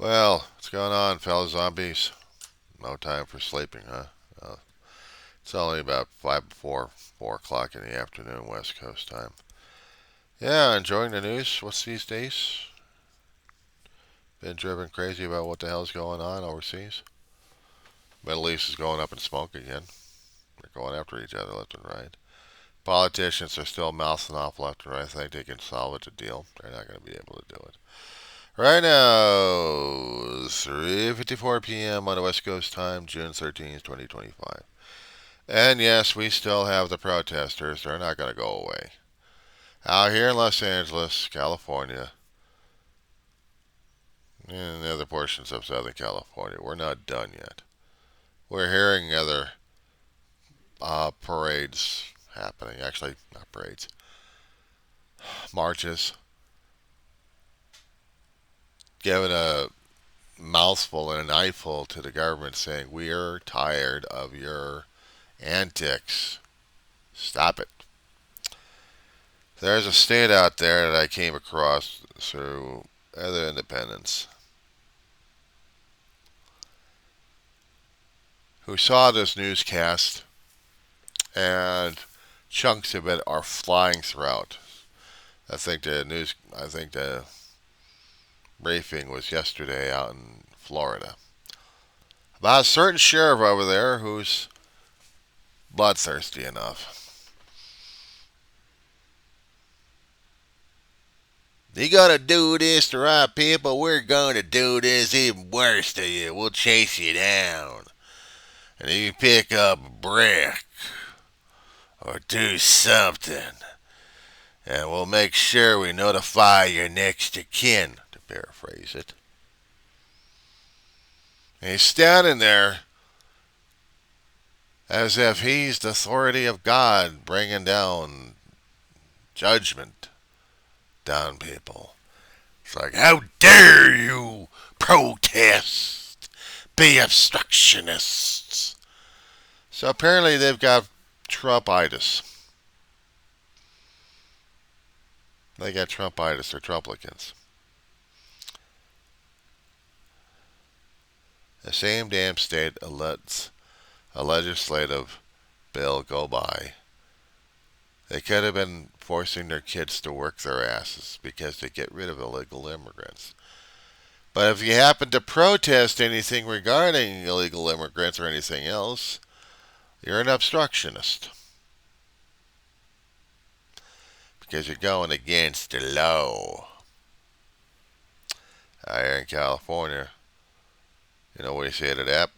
Well, what's going on, fellow zombies? No time for sleeping, huh? Uh, it's only about 4 o'clock in the afternoon, West Coast time. Yeah, enjoying the news. What's these days? Been driven crazy about what the hell's going on overseas. Middle East is going up in smoke again. They're going after each other left and right. Politicians are still mouthing off left and right. I think they can salvage a deal. They're not going to be able to do it. Right now, 3:54 p.m. on the West Coast time, June 13th, 2025. And yes, we still have the protesters. They're not going to go away. Out here in Los Angeles, California, and the other portions of Southern California, we're not done yet. We're hearing other parades happening. Actually, not parades, marches. Giving a mouthful and an eyeful to the government saying, we are tired of your antics. Stop it. There's a state out there that I came across through other independents who saw this newscast and chunks of it are flying throughout. I think the briefing was yesterday out in Florida about a certain sheriff over there who's bloodthirsty enough. You gotta do this to right people, we're gonna do this even worse to you. We'll chase you down. And if you pick up a brick or do something, and we'll make sure we notify your next of kin, to paraphrase it. And he's standing there as if he's the authority of God bringing down judgment down people. It's like, how dare you protest, be obstructionists. So apparently they've got Trumpitis. They got Trumpitis or Trumplicans. The same damn state lets a legislative bill go by. They could have been forcing their kids to work their asses because they get rid of illegal immigrants. But if you happen to protest anything regarding illegal immigrants or anything else, you're an obstructionist. Because you're going against the law. Here in California, you know what you say to that?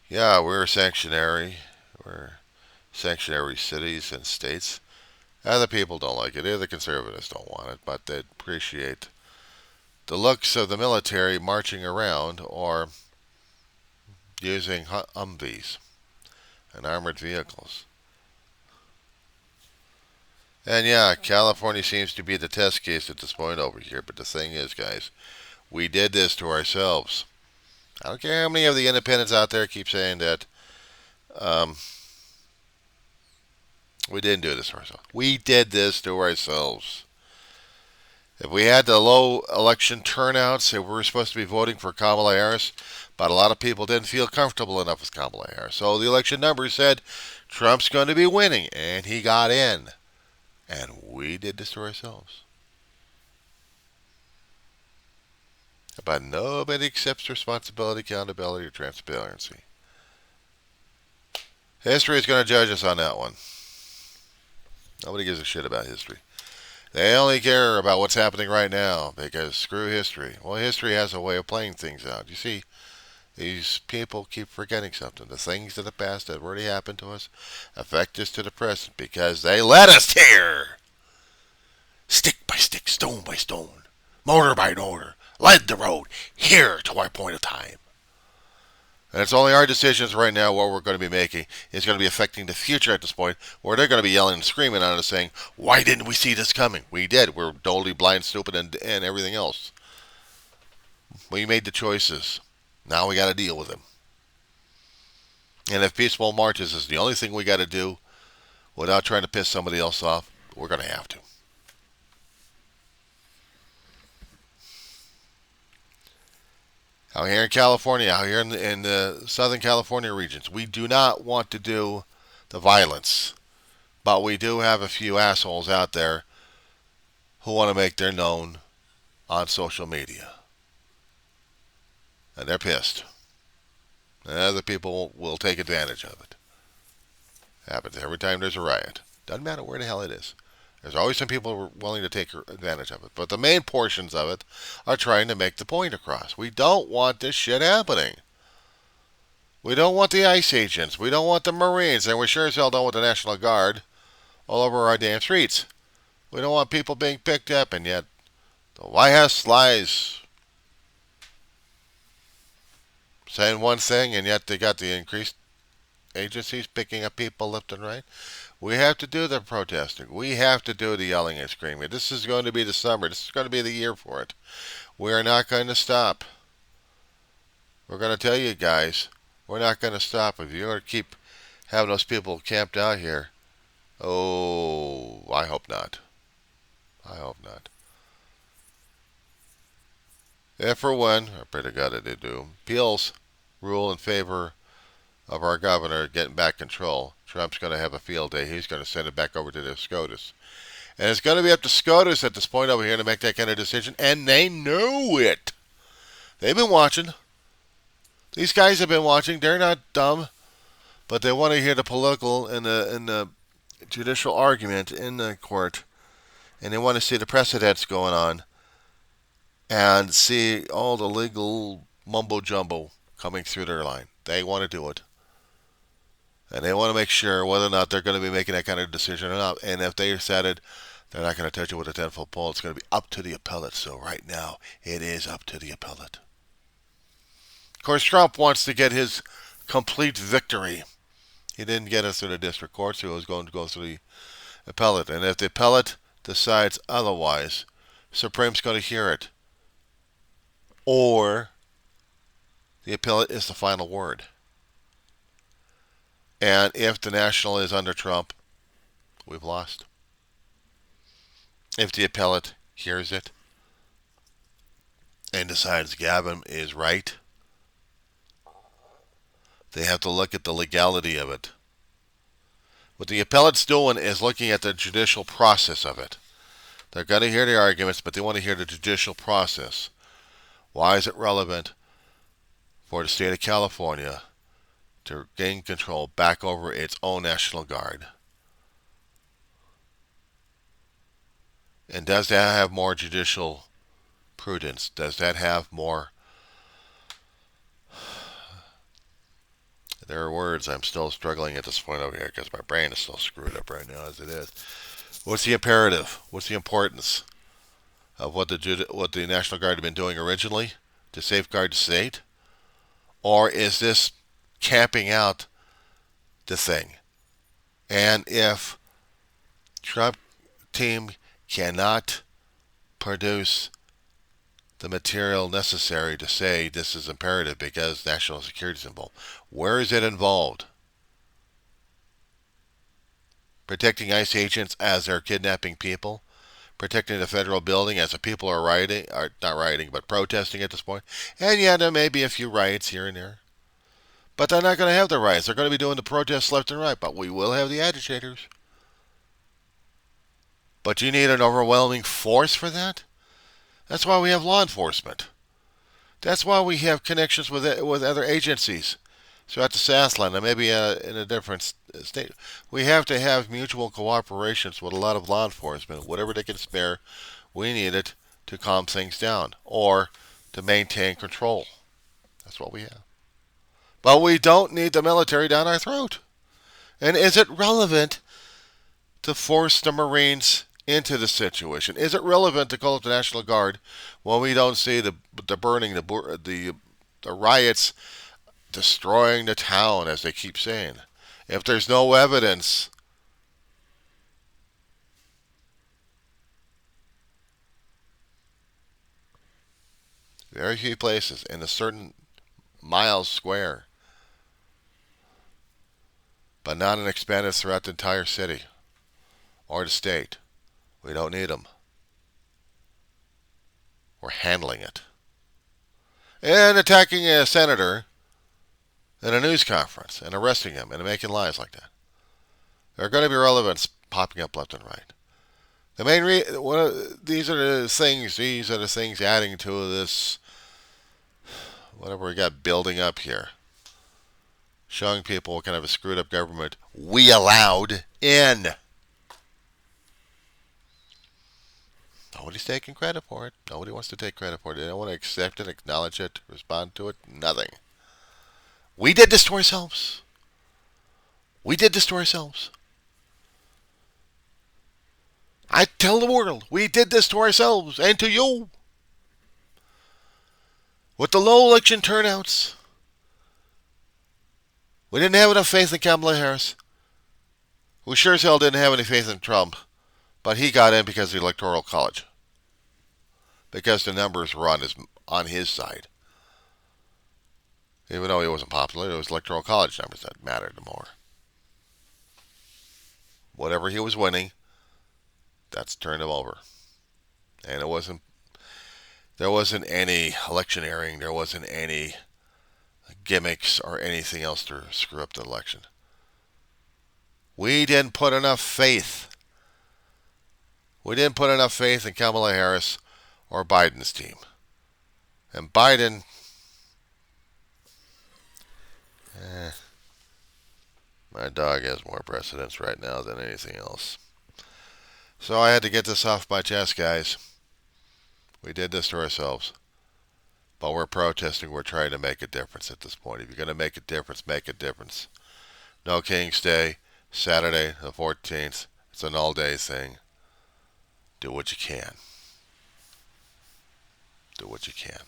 Yeah, we're sanctuary. We're sanctuary cities and states. Other people don't like it. The conservatives don't want it, but they appreciate the looks of the military marching around or using Humvees and armored vehicles. And yeah, California seems to be the test case at this point over here. But the thing is, guys, we did this to ourselves. I don't care how many of the independents out there keep saying that um, we didn't do this to ourselves. We did this to ourselves. If we had the low election turnouts, if we were supposed to be voting for Kamala Harris, but a lot of people didn't feel comfortable enough with Kamala Harris. So the election numbers said Trump's going to be winning, and he got in. And we did this to ourselves. But nobody accepts responsibility, accountability, or transparency. History is going to judge us on that one. Nobody gives a shit about history. They only care about what's happening right now because screw history. Well, history has a way of playing things out. You see, these people keep forgetting something. The things of the past that already happened to us affect us to the present because they let us here. Stick by stick, stone by stone, mortar by mortar, led the road here to our point of time. And it's only our decisions right now what we're going to be making is going to be affecting the future at this point where they're going to be yelling and screaming at us saying, why didn't we see this coming? We did. We're totally blind, stupid, and everything else. We made the choices. Now we got to deal with them. And if peaceful marches is the only thing we got to do without trying to piss somebody else off, we're going to have to. Out here in California, out here in the Southern California regions, we do not want to do the violence. But we do have a few assholes out there who want to make their known on social media. And they're pissed. And other people will take advantage of it. Happens every time there's a riot. Doesn't matter where the hell it is. There's always some people willing to take advantage of it. But the main portions of it are trying to make the point across. We don't want this shit happening. We don't want the ICE agents. We don't want the Marines. And we sure as hell don't want the National Guard all over our damn streets. We don't want people being picked up, and yet the White House lies, saying one thing, and yet they got the increased agencies picking up people left and right. We have to do the protesting. We have to do the yelling and screaming. This is going to be the summer. This is going to be the year for it. We are not going to stop. We're going to tell you guys, we're not going to stop. If you're going to keep having those people camped out here, oh, I hope not. I hope not. If for when, I pray to God that they do, appeals rule in favor of our governor getting back control, Trump's going to have a field day. He's going to send it back over to the SCOTUS. And it's going to be up to SCOTUS at this point over here to make that kind of decision, and they know it. They've been watching. These guys have been watching. They're not dumb, but they want to hear the political and the judicial argument in the court, and they want to see the precedents going on and see all the legal mumbo-jumbo coming through their line. They want to do it. And they want to make sure whether or not they're going to be making that kind of decision or not. And if they said it, they're not going to touch it with a 10-foot pole. It's going to be up to the appellate. So right now, it is up to the appellate. Of course, Trump wants to get his complete victory. He didn't get it through the district court, so he was going to go through the appellate. And if the appellate decides otherwise, Supreme's going to hear it. Or the appellate is the final word. And if the national is under Trump, we've lost. If the appellate hears it and decides Gavin is right, they have to look at the legality of it. What the appellate's doing is looking at the judicial process of it. They're going to hear the arguments, but they want to hear the judicial process. Why is it relevant for the state of California to gain control back over its own National Guard? And does that have more judicial prudence? Does that have more? There are words I'm still struggling at this point over here because my brain is still screwed up right now as it is. What's the imperative? What's the importance of what the National Guard have been doing originally to safeguard the state? Or is this camping out the thing? And if Trump team cannot produce the material necessary to say this is imperative because national security is involved, where is it involved? Protecting ICE agents as they're kidnapping people? Protecting the federal building as the people are rioting, or not rioting, but protesting at this point? And yeah, there may be a few riots here and there. But they're not going to have the riots. They're going to be doing the protests left and right. But we will have the agitators. But you need an overwhelming force for that? That's why we have law enforcement. That's why we have connections with other agencies throughout the Southland and maybe in a different state. We have to have mutual cooperations with a lot of law enforcement. Whatever they can spare, we need it to calm things down or to maintain control. That's what we have. But we don't need the military down our throat. And is it relevant to force the Marines into the situation? Is it relevant to call up the National Guard when we don't see the burning, the riots destroying the town, as they keep saying? If there's no evidence, very few places in a certain miles square, but not an expanded throughout the entire city or the state. We don't need them. We're handling it. and attacking a senator in a news conference and arresting him and making lies like that. There are going to be relevance popping up left and right. The main these are the things. These are the things adding to this whatever we got building up here, showing people what kind of a screwed up government we allowed in. Nobody's taking credit for it. Nobody wants to take credit for it. They don't want to accept it, acknowledge it, respond to it. Nothing. We did this to ourselves. We did this to ourselves. I tell the world, we did this to ourselves and to you. With the low election turnouts, we didn't have enough faith in Kamala Harris. We sure as hell didn't have any faith in Trump, but he got in because of the Electoral College. Because the numbers were on his side. Even though he wasn't popular, it was Electoral College numbers that mattered more. Whatever he was winning, that's turned him over. And there wasn't any electioneering, there wasn't any gimmicks or anything else to screw up the election. We didn't put enough faith. We didn't put enough faith in Kamala Harris or Biden's team. And Biden, my dog has more precedence right now than anything else. So I had to get this off my chest, guys. We did this to ourselves. But we're protesting. We're trying to make a difference at this point. If you're going to make a difference, make a difference. No King's Day, Saturday the 14th. It's an all-day thing. Do what you can. Do what you can.